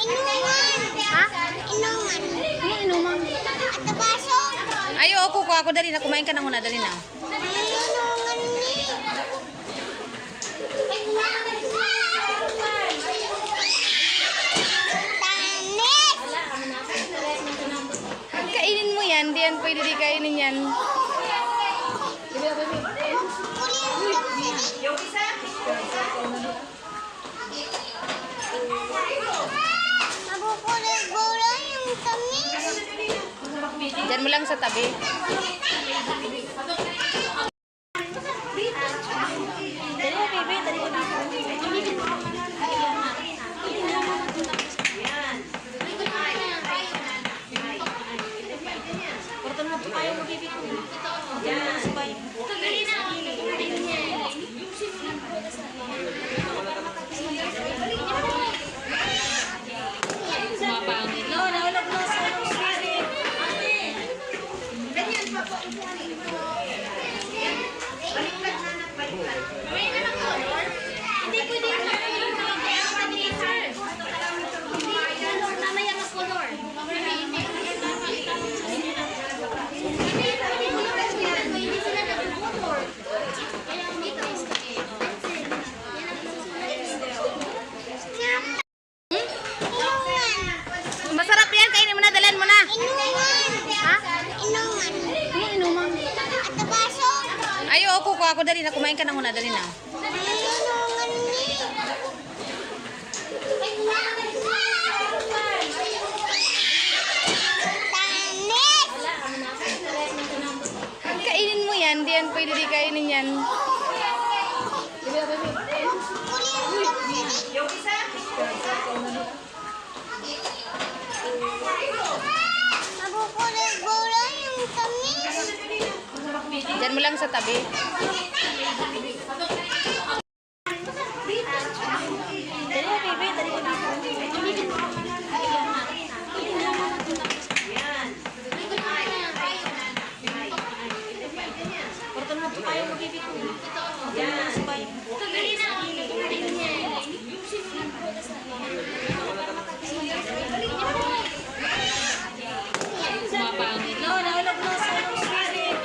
Ha? Inuman. Ano inuman? At baso. Ayo, ako dali na. Kumain ka na muna, dali na. Inuman ni. Tanis. Kainin mo yan. Di yan pwede di kainin yan. Nabukulay-bulay yung tamis. Diyan mo lang sa tabi. Sumapangit. No, nahulog na sa spirit. Hindi pwede yung mamaya mag-color. Hindi sila nag-color. Kaya may taste ka eh. Masarap yan. Kainin mo na. Dalan mo na. Inuman. Ha? Inuman. Ano inuman? At baso. Ayo, ako dali na. Kumain ka na muna, dali na. Inuman ni. Tanis. Kainin mo yan. Di yan pwede di kainin yan. Nabukulay-bulay yung tamis. Diyan mo lang sa tabi. Sumapangit. No, nahulog na sa spirit.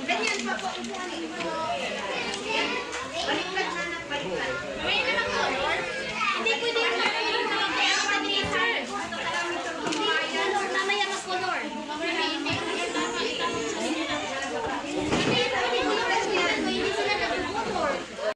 Ganyan pa po.